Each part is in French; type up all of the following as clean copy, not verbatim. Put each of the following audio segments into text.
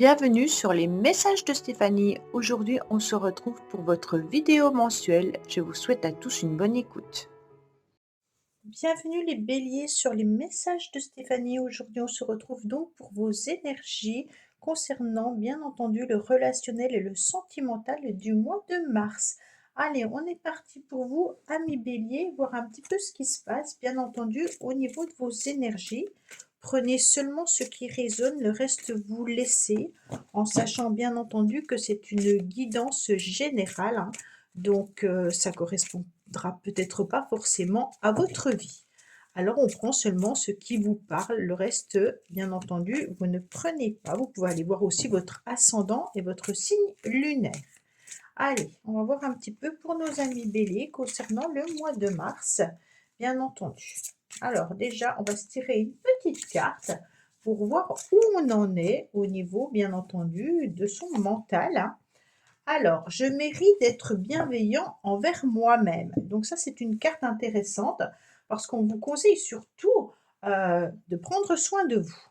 Bienvenue sur les messages de Stéphanie. Aujourd'hui, on se retrouve pour votre vidéo mensuelle. Je vous souhaite à tous une bonne écoute. Bienvenue les béliers sur les messages de Stéphanie. Aujourd'hui, on se retrouve donc pour vos énergies concernant bien entendu le relationnel et le sentimental du mois de mars. Allez, on est parti pour vous, amis béliers, voir un petit peu ce qui se passe, bien entendu, au niveau de vos énergies. Prenez seulement ce qui résonne, le reste vous laissez, en sachant bien entendu que c'est une guidance générale, hein. Donc, ça correspondra peut-être pas forcément à votre vie. Alors, on prend seulement ce qui vous parle. Le reste, bien entendu, vous ne prenez pas. Vous pouvez aller voir aussi votre ascendant et votre signe lunaire. Allez, on va voir un petit peu pour nos amis béliers concernant le mois de mars, bien entendu. Alors, déjà, on va se tirer une petite carte pour voir où on en est au niveau, bien entendu, de son mental, hein. Alors, je mérite d'être bienveillant envers moi-même. Donc ça, c'est une carte intéressante parce qu'on vous conseille surtout de prendre soin de vous.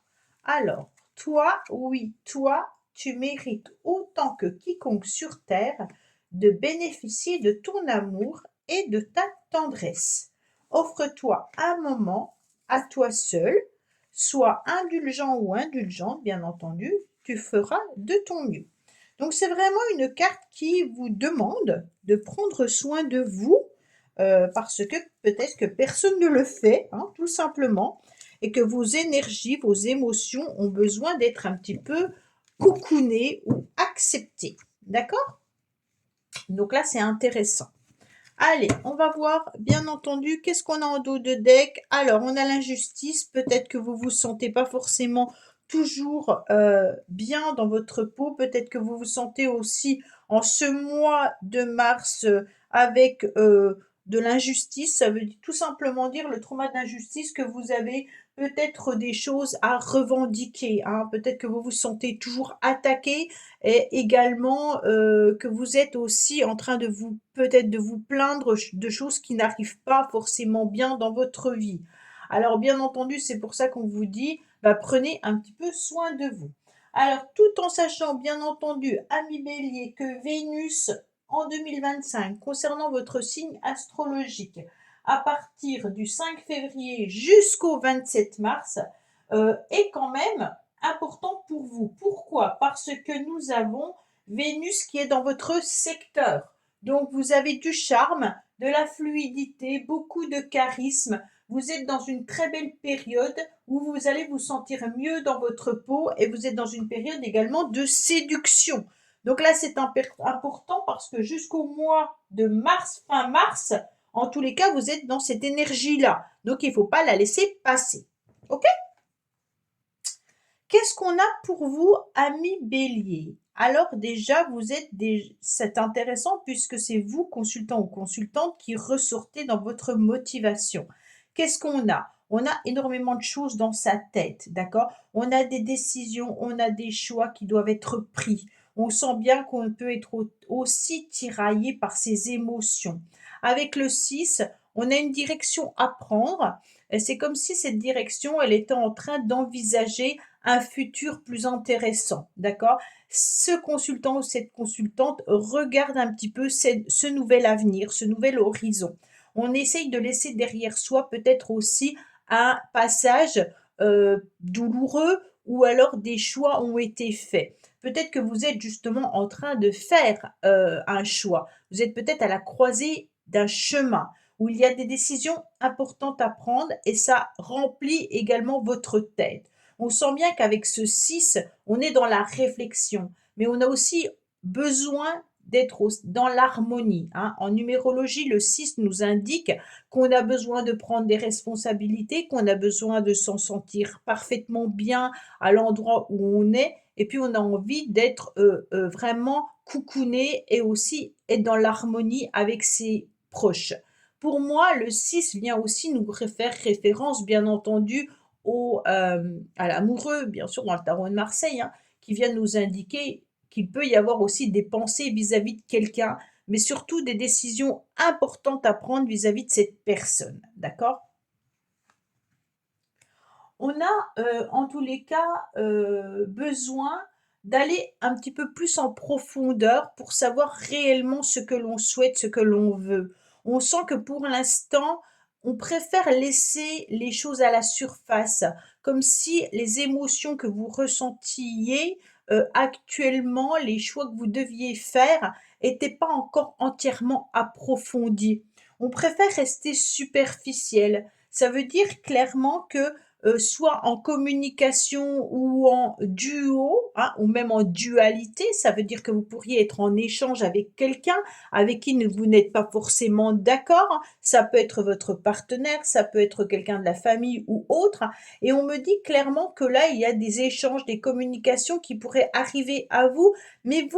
Alors, toi, oui, toi, tu mérites autant que quiconque sur Terre de bénéficier de ton amour et de ta tendresse. Offre-toi un moment à toi seul, sois indulgent ou indulgente, bien entendu, tu feras de ton mieux. Donc c'est vraiment une carte qui vous demande de prendre soin de vous, parce que peut-être que personne ne le fait, hein, tout simplement, et que vos énergies, vos émotions ont besoin d'être un petit peu cocoonées ou acceptées. D'accord? Donc là, c'est intéressant. Allez, on va voir, bien entendu, qu'est-ce qu'on a en dos de deck. Alors, on a l'injustice. Peut-être que vous vous sentez pas forcément toujours bien dans votre peau. Peut-être que vous vous sentez aussi en ce mois de mars avec de l'injustice. Ça veut tout simplement dire le trauma d'injustice que vous avez peut-être des choses à revendiquer, hein. Peut-être que vous vous sentez toujours attaqué et également que vous êtes aussi en train de vous peut-être de vous plaindre de choses qui n'arrivent pas forcément bien dans votre vie. Alors bien entendu, c'est pour ça qu'on vous dit, bah, prenez un petit peu soin de vous. Alors tout en sachant bien entendu, ami Bélier, que Vénus en 2025, concernant votre signe astrologique, à partir du 5 février jusqu'au 27 mars, est quand même important pour vous. Pourquoi? Parce que nous avons Vénus qui est dans votre secteur. Donc vous avez du charme, de la fluidité, beaucoup de charisme. Vous êtes dans une très belle période où vous allez vous sentir mieux dans votre peau et vous êtes dans une période également de séduction. Donc là, c'est important parce que jusqu'au mois de mars, fin mars, en tous les cas, vous êtes dans cette énergie-là. Donc il ne faut pas la laisser passer. OK? Qu'est-ce qu'on a pour vous, amis bélier? Alors déjà, c'est intéressant puisque c'est vous, consultant ou consultante, qui ressortez dans votre motivation. Qu'est-ce qu'on a? On a énormément de choses dans sa tête, d'accord? On a des décisions, on a des choix qui doivent être pris. On sent bien qu'on peut être aussi tiraillé par ses émotions. Avec le 6, on a une direction à prendre. C'est comme si cette direction, elle était en train d'envisager un futur plus intéressant, d'accord? Ce consultant ou cette consultante regarde un petit peu ce nouvel avenir, ce nouvel horizon. On essaye de laisser derrière soi peut-être aussi un passage douloureux ou alors des choix ont été faits. Peut-être que vous êtes justement en train de faire un choix. Vous êtes peut-être à la croisée d'un chemin où il y a des décisions importantes à prendre et ça remplit également votre tête. On sent bien qu'avec ce 6, on est dans la réflexion, mais on a aussi besoin d'être dans l'harmonie, hein. En numérologie, le 6 nous indique qu'on a besoin de prendre des responsabilités, qu'on a besoin de s'en sentir parfaitement bien à l'endroit où on est, et puis on a envie d'être vraiment coucouné et aussi être dans l'harmonie avec ses proches. Pour moi, le 6 vient aussi nous faire référence, bien entendu, à l'amoureux, bien sûr, dans le tarot de Marseille, hein, qui vient nous indiquer qu'il peut y avoir aussi des pensées vis-à-vis de quelqu'un, mais surtout des décisions importantes à prendre vis-à-vis de cette personne. D'accord? On a, en tous les cas, besoin d'aller un petit peu plus en profondeur pour savoir réellement ce que l'on souhaite, ce que l'on veut. On sent que pour l'instant, on préfère laisser les choses à la surface, comme si les émotions que vous ressentiez actuellement, les choix que vous deviez faire, n'étaient pas encore entièrement approfondis. On préfère rester superficiel. Ça veut dire clairement que soit en communication ou en duo, hein, ou même en dualité, ça veut dire que vous pourriez être en échange avec quelqu'un avec qui vous n'êtes pas forcément d'accord. Ça peut être votre partenaire, ça peut être quelqu'un de la famille ou autre. Et on me dit clairement que là, il y a des échanges, des communications qui pourraient arriver à vous, mais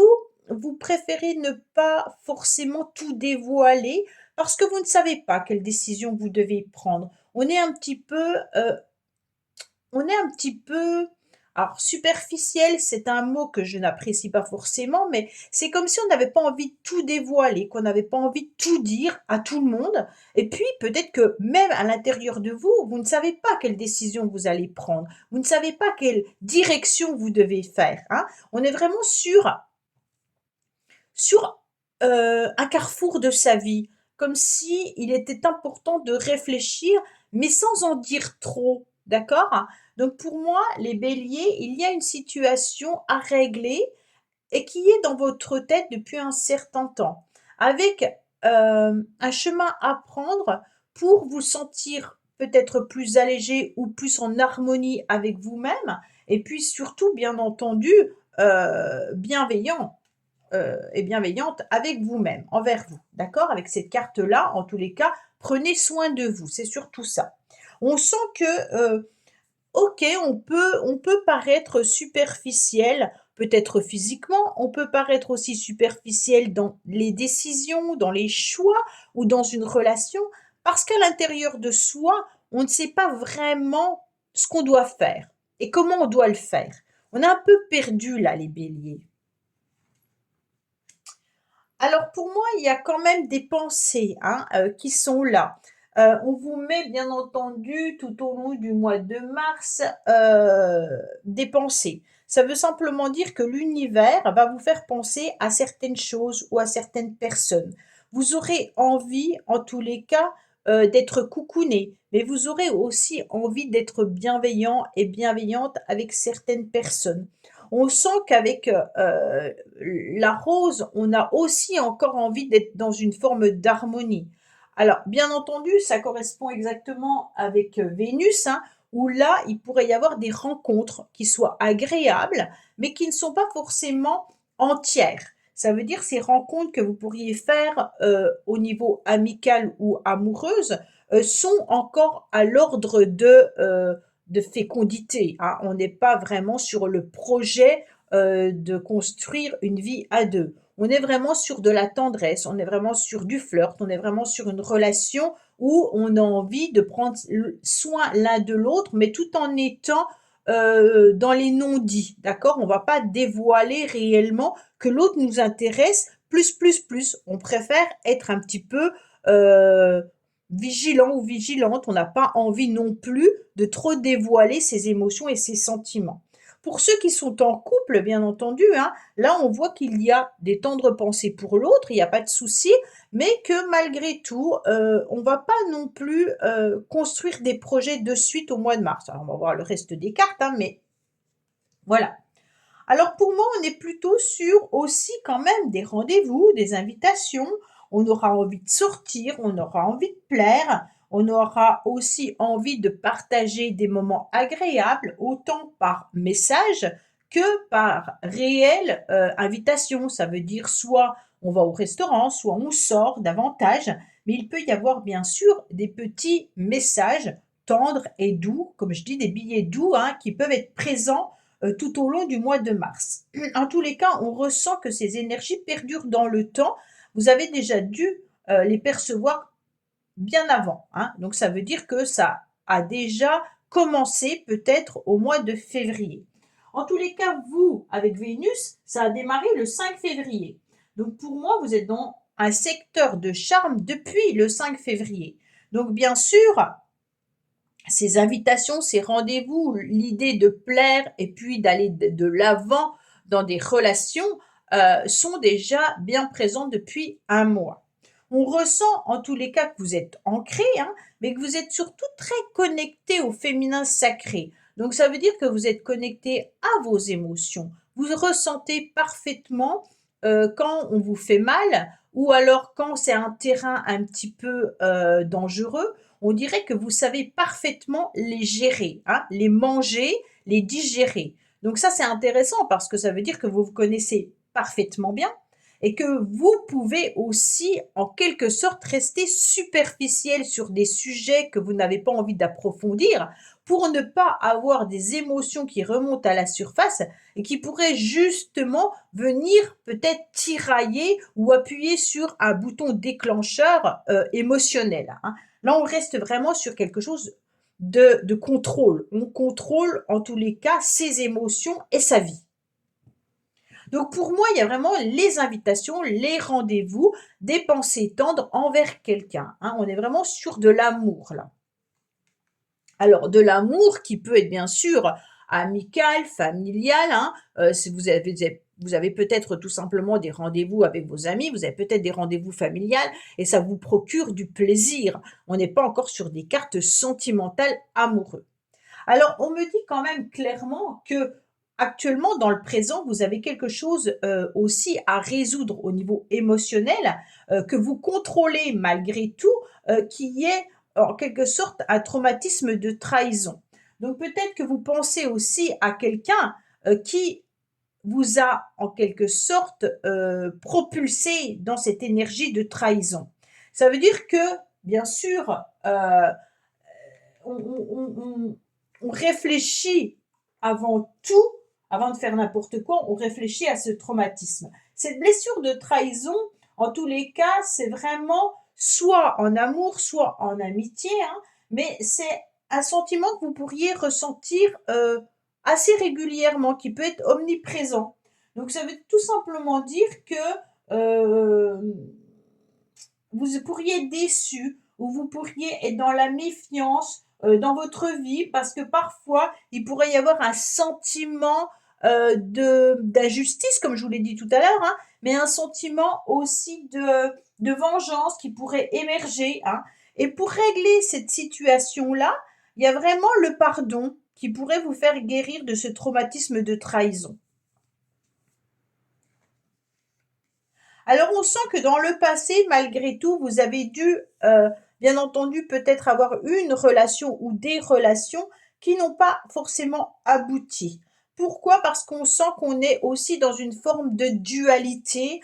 vous préférez ne pas forcément tout dévoiler parce que vous ne savez pas quelle décision vous devez prendre. On est un petit peu, on est un petit peu, alors superficiel, c'est un mot que je n'apprécie pas forcément, mais c'est comme si on n'avait pas envie de tout dévoiler, qu'on n'avait pas envie de tout dire à tout le monde. Et puis peut-être que même à l'intérieur de vous, vous ne savez pas quelle décision vous allez prendre. Vous ne savez pas quelle direction vous devez faire, hein. On est vraiment sur un carrefour de sa vie, comme si il était important de réfléchir, mais sans en dire trop, d'accord? Donc pour moi, les béliers, il y a une situation à régler et qui est dans votre tête depuis un certain temps, avec un chemin à prendre pour vous sentir peut-être plus allégé ou plus en harmonie avec vous-même, et puis surtout, bien entendu, bienveillant et bienveillante avec vous-même, envers vous. D'accord? Avec cette carte-là, en tous les cas, prenez soin de vous. C'est surtout ça. On sent que, ok, on peut paraître superficiel, peut-être physiquement, on peut paraître aussi superficiel dans les décisions, dans les choix ou dans une relation, parce qu'à l'intérieur de soi, on ne sait pas vraiment ce qu'on doit faire et comment on doit le faire. On est un peu perdu là, les béliers. Alors pour moi, il y a quand même des pensées, hein, qui sont là. On vous met bien entendu tout au long du mois de mars, des pensées. Ça veut simplement dire que l'univers va vous faire penser à certaines choses ou à certaines personnes. Vous aurez envie, en tous les cas, d'être coucouné, mais vous aurez aussi envie d'être bienveillant et bienveillante avec certaines personnes. On sent qu'avec, la rose, on a aussi encore envie d'être dans une forme d'harmonie. Alors, bien entendu, ça correspond exactement avec Vénus, hein, où là, il pourrait y avoir des rencontres qui soient agréables, mais qui ne sont pas forcément entières. Ça veut dire ces rencontres que vous pourriez faire au niveau amical ou amoureuse sont encore à l'ordre de fécondité, hein. On n'est pas vraiment sur le projet de construire une vie à deux. On est vraiment sur de la tendresse, on est vraiment sur du flirt, on est vraiment sur une relation où on a envie de prendre soin l'un de l'autre, mais tout en étant dans les non-dits, d'accord? On ne va pas dévoiler réellement que l'autre nous intéresse plus, plus, plus. On préfère être un petit peu vigilant ou vigilante. On n'a pas envie non plus de trop dévoiler ses émotions et ses sentiments. Pour ceux qui sont en couple, bien entendu, hein, là on voit qu'il y a des tendres pensées pour l'autre, il n'y a pas de souci, mais que malgré tout, on ne va pas non plus construire des projets de suite au mois de mars. Alors on va voir le reste des cartes, hein, mais voilà. Alors pour moi, on est plutôt sur aussi quand même des rendez-vous, des invitations. On aura envie de sortir, on aura envie de plaire, on aura aussi envie de partager des moments agréables, autant par message que par réelle invitation. Ça veut dire soit on va au restaurant, soit on sort davantage, mais il peut y avoir bien sûr des petits messages tendres et doux, comme je dis, des billets doux, hein, qui peuvent être présents tout au long du mois de mars. En tous les cas, on ressent que ces énergies perdurent dans le temps. Vous avez déjà dû les percevoir bien avant, hein. Donc ça veut dire que ça a déjà commencé peut-être au mois de février. En tous les cas, vous, avec Vénus, ça a démarré le 5 février. Donc pour moi, vous êtes dans un secteur de charme depuis le 5 février. Donc bien sûr, ces invitations, ces rendez-vous, l'idée de plaire et puis d'aller de l'avant dans des relations sont déjà bien présentes depuis un mois. On ressent en tous les cas que vous êtes ancré, hein, mais que vous êtes surtout très connecté au féminin sacré. Donc ça veut dire que vous êtes connecté à vos émotions. Vous ressentez parfaitement quand on vous fait mal ou alors quand c'est un terrain un petit peu dangereux. On dirait que vous savez parfaitement les gérer, hein, les manger, les digérer. Donc ça, c'est intéressant parce que ça veut dire que vous vous connaissez parfaitement bien et que vous pouvez aussi, en quelque sorte, rester superficiel sur des sujets que vous n'avez pas envie d'approfondir pour ne pas avoir des émotions qui remontent à la surface et qui pourraient justement venir peut-être tirailler ou appuyer sur un bouton déclencheur émotionnel, hein. Là, on reste vraiment sur quelque chose de contrôle. On contrôle en tous les cas ses émotions et sa vie. Donc pour moi, il y a vraiment les invitations, les rendez-vous, des pensées tendres envers quelqu'un, hein. On est vraiment sur de l'amour là. Alors de l'amour qui peut être bien sûr amical, familial, hein, si vous avez peut-être tout simplement des rendez-vous avec vos amis, vous avez peut-être des rendez-vous familiales et ça vous procure du plaisir. On n'est pas encore sur des cartes sentimentales amoureux. Alors, on me dit quand même clairement que actuellement, dans le présent, vous avez quelque chose aussi à résoudre au niveau émotionnel que vous contrôlez malgré tout, qui est en quelque sorte un traumatisme de trahison. Donc peut-être que vous pensez aussi à quelqu'un qui vous a en quelque sorte propulsé dans cette énergie de trahison. Ça veut dire que, bien sûr, on, on réfléchit avant tout, avant de faire n'importe quoi, on réfléchit à ce traumatisme. Cette blessure de trahison, en tous les cas, c'est vraiment soit en amour, soit en amitié, hein, mais c'est un sentiment que vous pourriez ressentir assez régulièrement, qui peut être omniprésent. Donc ça veut tout simplement dire que euh, vous pourriez être déçu ou vous pourriez être dans la méfiance dans votre vie parce que parfois il pourrait y avoir un sentiment de d'injustice comme je vous l'ai dit tout à l'heure, hein, mais un sentiment aussi de vengeance qui pourrait émerger, hein. Et pour régler cette situation là, il y a vraiment le pardon qui pourrait vous faire guérir de ce traumatisme de trahison. Alors on sent que dans le passé, malgré tout, vous avez dû, bien entendu, peut-être avoir une relation ou des relations qui n'ont pas forcément abouti. Pourquoi? Parce qu'on sent qu'on est aussi dans une forme de dualité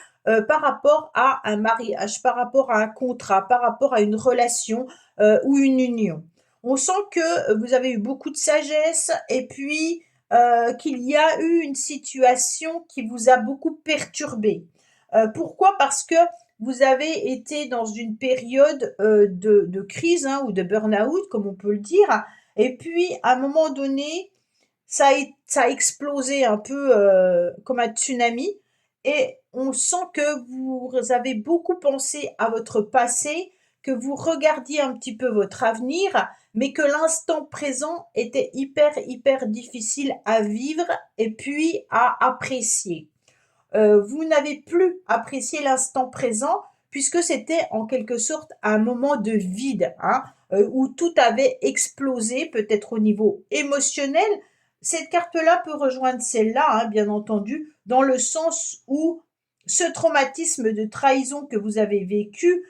par rapport à un mariage, par rapport à un contrat, par rapport à une relation ou une union. On sent que vous avez eu beaucoup de sagesse et puis qu'il y a eu une situation qui vous a beaucoup perturbé. Pourquoi? Parce que vous avez été dans une période de crise, hein, ou de burn-out, comme on peut le dire. Et puis, à un moment donné, ça a explosé un peu comme un tsunami. Et on sent que vous avez beaucoup pensé à votre passé, que vous regardiez un petit peu votre avenir, mais que l'instant présent était hyper difficile à vivre et puis à apprécier. Vous n'avez plus apprécié l'instant présent puisque c'était en quelque sorte un moment de vide, hein, où tout avait explosé, peut-être au niveau émotionnel. Cette carte-là peut rejoindre celle-là, hein, bien entendu, dans le sens où ce traumatisme de trahison que vous avez vécu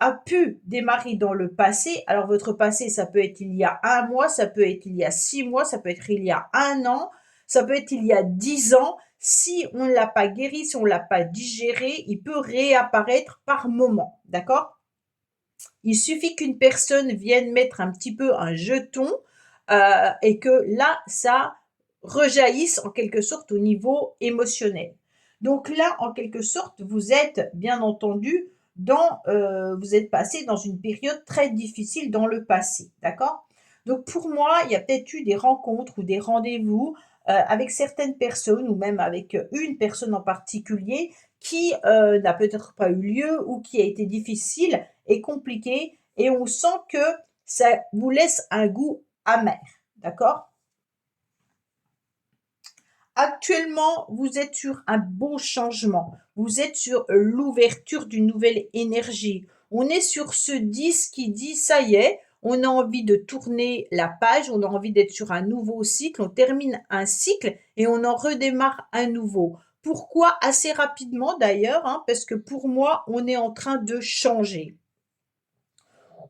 a pu démarrer dans le passé. Alors votre passé, ça peut être il y a un mois, ça peut être il y a 6 mois, ça peut être il y a un an, ça peut être il y a 10 ans. Si on ne l'a pas guéri, si on ne l'a pas digéré, il peut réapparaître par moment, d'accord? Il suffit qu'une personne vienne mettre un petit peu un jeton et que là, ça rejaillisse en quelque sorte au niveau émotionnel. Donc là, en quelque sorte, vous êtes bien entendu vous êtes passé dans une période très difficile dans le passé, d'accord? Donc pour moi, il y a peut-être eu des rencontres ou des rendez-vous avec certaines personnes ou même avec une personne en particulier qui n'a peut-être pas eu lieu ou qui a été difficile et compliqué et on sent que ça vous laisse un goût amer, d'accord? Actuellement, vous êtes sur un beau changement. Vous êtes sur l'ouverture d'une nouvelle énergie. On est sur ce 10 qui dit, ça y est, on a envie de tourner la page, on a envie d'être sur un nouveau cycle, on termine un cycle et on en redémarre un nouveau. Pourquoi assez rapidement d'ailleurs, hein, parce que pour moi, on est en train de changer.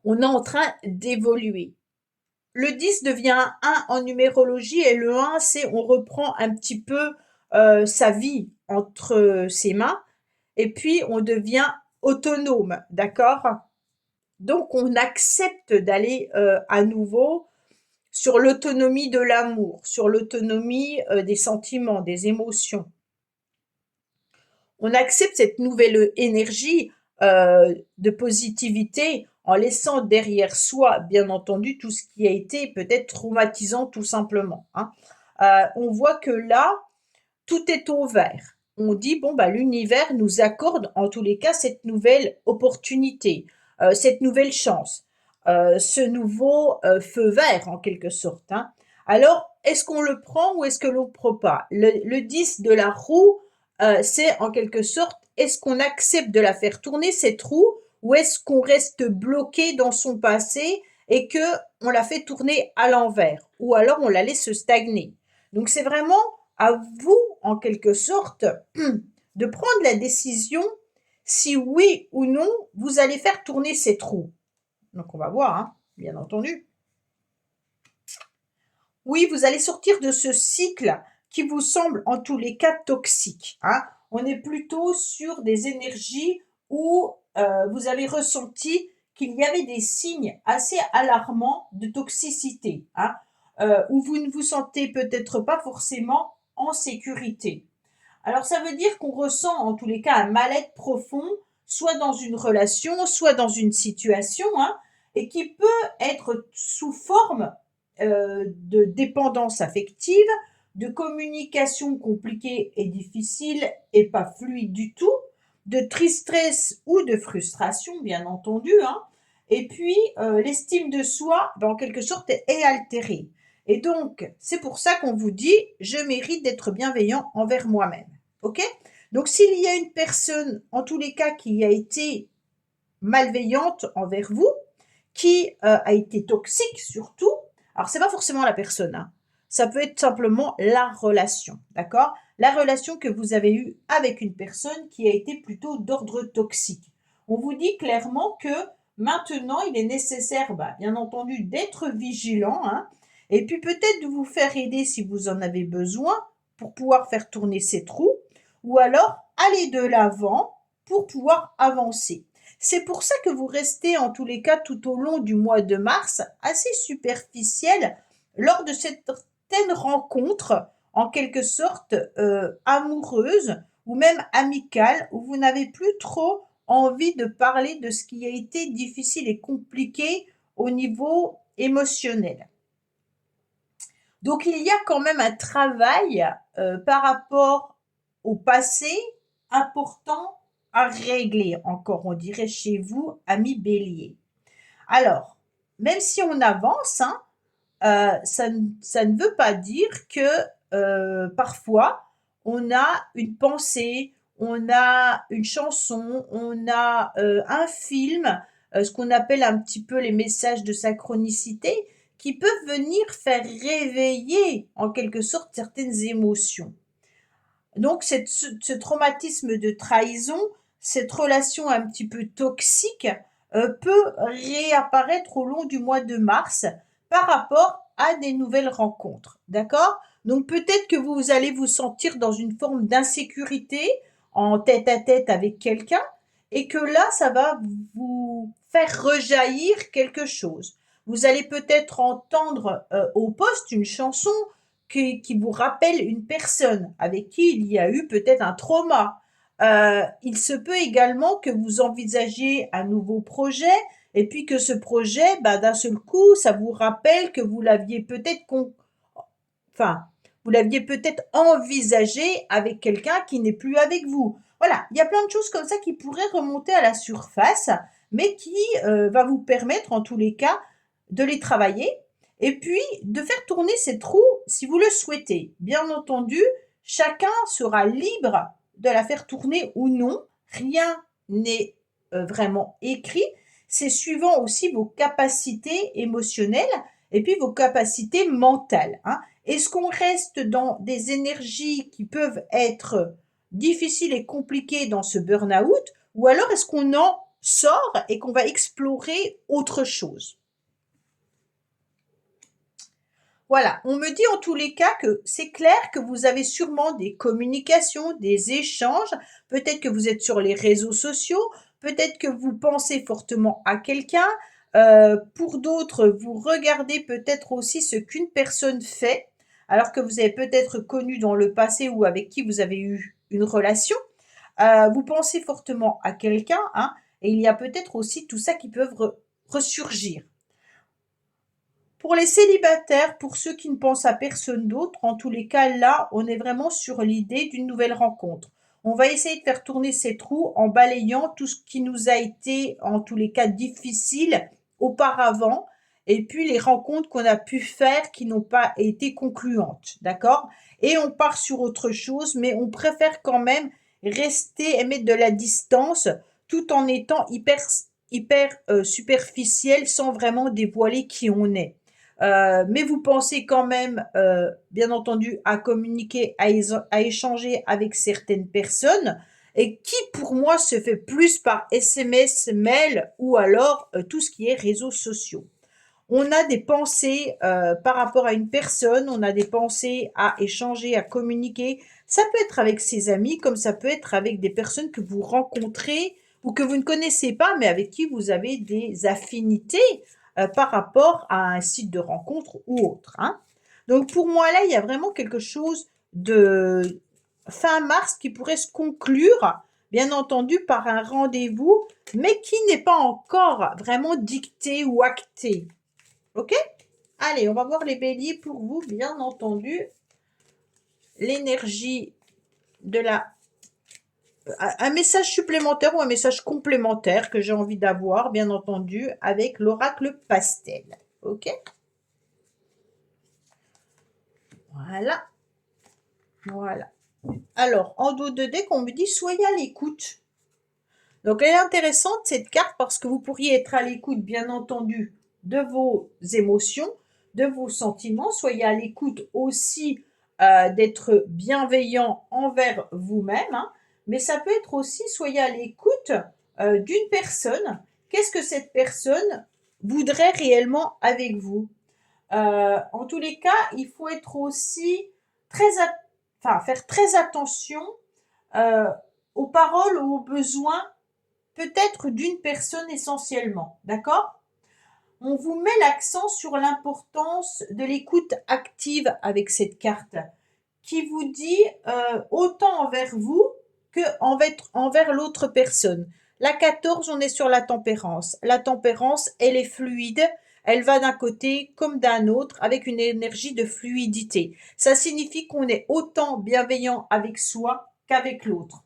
On est en train d'évoluer. Le 10 devient un 1 en numérologie et le 1, c'est on reprend un petit peu sa vie entre ses mains et puis on devient autonome, d'accord? Donc on accepte d'aller à nouveau sur l'autonomie de l'amour, sur l'autonomie des sentiments, des émotions. On accepte cette nouvelle énergie de positivité en laissant derrière soi, bien entendu, tout ce qui a été peut-être traumatisant tout simplement, hein. On voit que là, tout est au vert. On dit, bon, bah, l'univers nous accorde en tous les cas cette nouvelle opportunité, cette nouvelle chance, ce nouveau feu vert en quelque sorte, hein. Alors, est-ce qu'on le prend ou est-ce que l'on ne prend pas? Le 10 de la roue, c'est en quelque sorte, est-ce qu'on accepte de la faire tourner cette roue ou est-ce qu'on reste bloqué dans son passé et que on la fait tourner à l'envers ou alors on la laisse stagner? Donc c'est vraiment à vous, en quelque sorte, de prendre la décision si oui ou non vous allez faire tourner cette roue. Donc on va voir, hein, bien entendu. Oui, vous allez sortir de ce cycle qui vous semble en tous les cas toxique, hein. On est plutôt sur des énergies où vous avez ressenti qu'il y avait des signes assez alarmants de toxicité, hein, où vous ne vous sentez peut-être pas forcément en sécurité. Alors ça veut dire qu'on ressent en tous les cas un mal-être profond, soit dans une relation, soit dans une situation, hein, et qui peut être sous forme de dépendance affective, de communication compliquée et difficile et pas fluide du tout, de tristesse ou de frustration, bien entendu, hein. Et puis, l'estime de soi, ben, en quelque sorte, est altérée. Et donc, c'est pour ça qu'on vous dit, je mérite d'être bienveillant envers moi-même. OK? Donc, s'il y a une personne, en tous les cas, qui a été malveillante envers vous, qui a été toxique surtout, alors c'est pas forcément la personne, hein. Ça peut être simplement la relation, d'accord? La relation que vous avez eue avec une personne qui a été plutôt d'ordre toxique. On vous dit clairement que maintenant, il est nécessaire, bah, bien entendu, d'être vigilant, hein, et puis peut-être de vous faire aider si vous en avez besoin pour pouvoir faire tourner ces trous, ou alors aller de l'avant pour pouvoir avancer. C'est pour ça que vous restez en tous les cas tout au long du mois de mars assez superficiel lors de certaines rencontres en quelque sorte amoureuses ou même amicales où vous n'avez plus trop envie de parler de ce qui a été difficile et compliqué au niveau émotionnel. Donc il y a quand même un travail par rapport au passé important à régler encore, on dirait chez vous, ami Bélier. Alors, même si on avance, hein, ça ne veut pas dire que parfois on a une pensée, on a une chanson, on a un film, ce qu'on appelle un petit peu les messages de synchronicité, qui peuvent venir faire réveiller en quelque sorte certaines émotions. Donc ce traumatisme de trahison, cette relation un petit peu toxique, peut réapparaître au long du mois de mars par rapport à des nouvelles rencontres. D'accord? Donc peut-être que vous allez vous sentir dans une forme d'insécurité en tête à tête avec quelqu'un et que là, ça va vous faire rejaillir quelque chose. Vous allez peut-être entendre au poste une chanson qui vous rappelle une personne avec qui il y a eu peut-être un trauma. Il se peut également que vous envisagiez un nouveau projet et puis que ce projet, bah, d'un seul coup, ça vous rappelle que vous l'aviez peut-être enfin, vous l'aviez peut-être envisagé avec quelqu'un qui n'est plus avec vous. Voilà, il y a plein de choses comme ça qui pourraient remonter à la surface, mais qui va vous permettre en tous les cas de les travailler et puis de faire tourner cette roue si vous le souhaitez. Bien entendu, chacun sera libre de la faire tourner ou non. Rien n'est vraiment écrit. C'est suivant aussi vos capacités émotionnelles et puis vos capacités mentales, hein. Est-ce qu'on reste dans des énergies qui peuvent être difficiles et compliquées dans ce burn-out, ou alors est-ce qu'on en sort et qu'on va explorer autre chose? Voilà, on me dit en tous les cas que c'est clair que vous avez sûrement des communications, des échanges, peut-être que vous êtes sur les réseaux sociaux, peut-être que vous pensez fortement à quelqu'un, pour d'autres, vous regardez peut-être aussi ce qu'une personne fait, alors que vous avez peut-être connu dans le passé ou avec qui vous avez eu une relation. Vous pensez fortement à quelqu'un, hein, et il y a peut-être aussi tout ça qui peuvent ressurgir. Pour les célibataires, pour ceux qui ne pensent à personne d'autre, en tous les cas, là, on est vraiment sur l'idée d'une nouvelle rencontre. On va essayer de faire tourner ces trous en balayant tout ce qui nous a été, en tous les cas, difficile auparavant, et puis les rencontres qu'on a pu faire qui n'ont pas été concluantes, d'accord? Et on part sur autre chose, mais on préfère quand même rester et mettre de la distance tout en étant hyper superficiel sans vraiment dévoiler qui on est. Mais vous pensez quand même, bien entendu, à communiquer, à échanger avec certaines personnes, et qui pour moi se fait plus par SMS, mail ou alors tout ce qui est réseaux sociaux. On a des pensées par rapport à une personne, on a des pensées à échanger, à communiquer. Ça peut être avec ses amis, comme ça peut être avec des personnes que vous rencontrez ou que vous ne connaissez pas, mais avec qui vous avez des affinités par rapport à un site de rencontre ou autre, hein. Donc pour moi, là, il y a vraiment quelque chose de fin mars qui pourrait se conclure, bien entendu, par un rendez-vous, mais qui n'est pas encore vraiment dicté ou acté. Ok? Allez, on va voir les béliers pour vous, bien entendu. L'énergie de la... Un message supplémentaire ou un message complémentaire que j'ai envie d'avoir, bien entendu, avec l'oracle pastel. Ok? Voilà. Voilà. Alors, en dos de deck, on me dit soyez à l'écoute. Donc, elle est intéressante, cette carte, parce que vous pourriez être à l'écoute, bien entendu, de vos émotions, de vos sentiments. Soyez à l'écoute aussi d'être bienveillant envers vous-même, hein. Mais ça peut être aussi, soyez à l'écoute d'une personne. Qu'est-ce que cette personne voudrait réellement avec vous? En tous les cas, il faut être aussi faire très attention euh, aux paroles ou aux besoins peut-être d'une personne essentiellement, d'accord? On vous met l'accent sur l'importance de l'écoute active avec cette carte, qui vous dit autant envers vous que envers l'autre personne. La 14, on est sur la tempérance. La tempérance, elle est fluide, elle va d'un côté comme d'un autre avec une énergie de fluidité. Ça signifie qu'on est autant bienveillant avec soi qu'avec l'autre.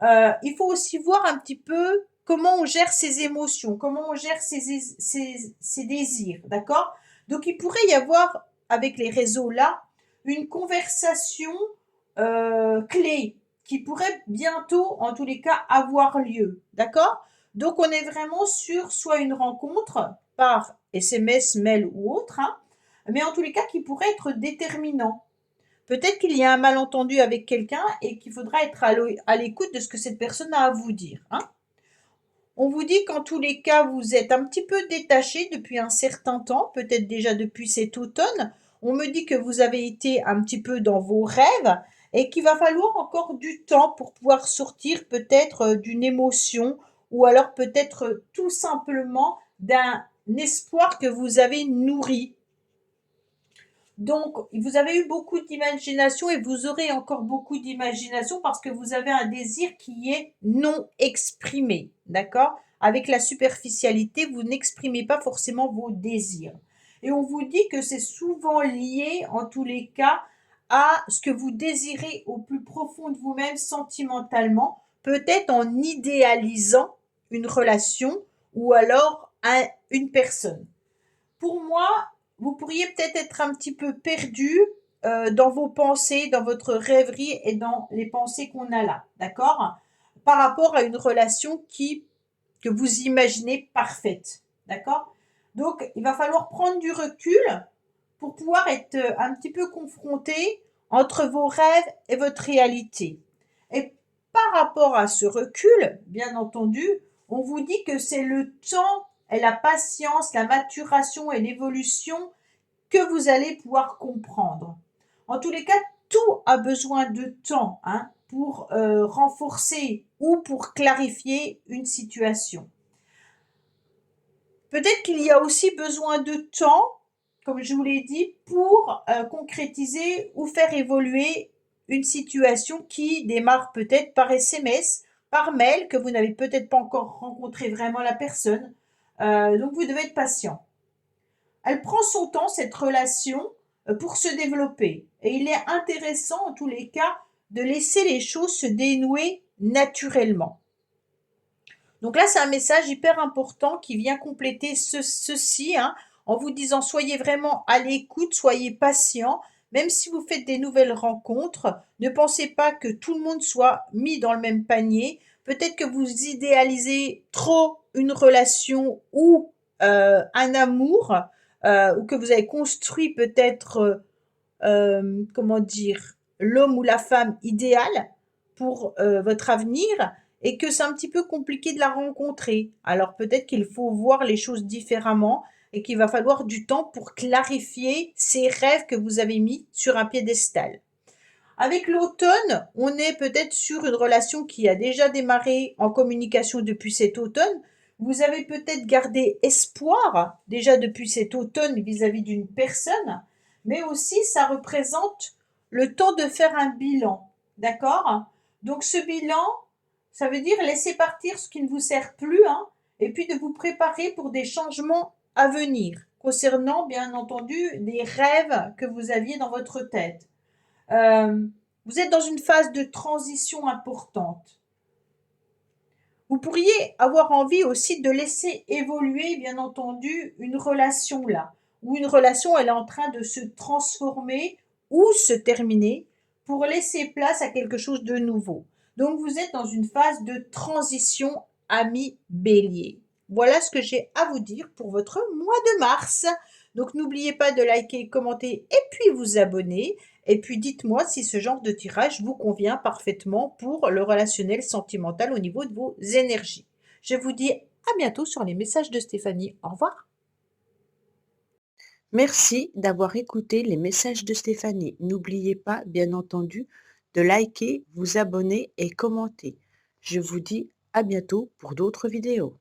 Il faut aussi voir un petit peu comment on gère ses émotions, comment on gère ses désirs, d'accord? Donc il pourrait y avoir, avec les réseaux là, une conversation clé qui pourrait bientôt, en tous les cas, avoir lieu, d'accord? Donc on est vraiment sur soit une rencontre par SMS, mail ou autre, hein, mais en tous les cas qui pourrait être déterminant. Peut-être qu'il y a un malentendu avec quelqu'un et qu'il faudra être à l'écoute de ce que cette personne a à vous dire, hein. On vous dit qu'en tous les cas, vous êtes un petit peu détaché depuis un certain temps, peut-être déjà depuis cet automne. On me dit que vous avez été un petit peu dans vos rêves et qu'il va falloir encore du temps pour pouvoir sortir peut-être d'une émotion ou alors peut-être tout simplement d'un espoir que vous avez nourri. Donc, vous avez eu beaucoup d'imagination et vous aurez encore beaucoup d'imagination parce que vous avez un désir qui est non exprimé, d'accord? Avec la superficialité, vous n'exprimez pas forcément vos désirs. Et on vous dit que c'est souvent lié, en tous les cas, à ce que vous désirez au plus profond de vous-même sentimentalement, peut-être en idéalisant une relation ou alors une personne. Pour moi, vous pourriez peut-être être un petit peu perdu dans vos pensées, dans votre rêverie et dans les pensées qu'on a là, d'accord? Par rapport à une relation que vous imaginez parfaite, d'accord? Donc, il va falloir prendre du recul pour pouvoir être un petit peu confronté entre vos rêves et votre réalité. Et par rapport à ce recul, bien entendu, on vous dit que c'est le temps et la patience, la maturation et l'évolution que vous allez pouvoir comprendre. En tous les cas, tout a besoin de temps, hein, pour renforcer ou pour clarifier une situation. Peut-être qu'il y a aussi besoin de temps, comme je vous l'ai dit, pour concrétiser ou faire évoluer une situation qui démarre peut-être par SMS, par mail, que vous n'avez peut-être pas encore rencontré vraiment la personne. Donc vous devez être patient. Elle prend son temps, cette relation, pour se développer. Et il est intéressant, en tous les cas, de laisser les choses se dénouer naturellement. Donc là, c'est un message hyper important qui vient compléter ceci, hein, en vous disant soyez vraiment à l'écoute, soyez patient. Même si vous faites des nouvelles rencontres, ne pensez pas que tout le monde soit mis dans le même panier. Peut-être que vous idéalisez trop une relation ou un amour, ou que vous avez construit peut-être, comment dire, l'homme ou la femme idéal pour votre avenir et que c'est un petit peu compliqué de la rencontrer. Alors peut-être qu'il faut voir les choses différemment et qu'il va falloir du temps pour clarifier ces rêves que vous avez mis sur un piédestal. Avec l'automne, on est peut-être sur une relation qui a déjà démarré en communication depuis cet automne. Vous avez peut-être gardé espoir déjà depuis cet automne vis-à-vis d'une personne, mais aussi ça représente le temps de faire un bilan. D'accord? Donc ce bilan, ça veut dire laisser partir ce qui ne vous sert plus, hein, et puis de vous préparer pour des changements à venir, concernant bien entendu des rêves que vous aviez dans votre tête. Euh, Vous êtes dans une phase de transition importante. Vous pourriez avoir envie aussi de laisser évoluer, bien entendu, une relation là, où une relation elle est en train de se transformer ou se terminer pour laisser place à quelque chose de nouveau. Donc vous êtes dans une phase de transition, ami bélier. Voilà ce que j'ai à vous dire pour votre mois de mars. Donc n'oubliez pas de liker, commenter et puis vous abonner. Et puis dites-moi si ce genre de tirage vous convient parfaitement pour le relationnel sentimental au niveau de vos énergies. Je vous dis à bientôt sur les messages de Stéphanie. Au revoir. Merci d'avoir écouté les messages de Stéphanie. N'oubliez pas, bien entendu, de liker, vous abonner et commenter. Je vous dis à bientôt pour d'autres vidéos.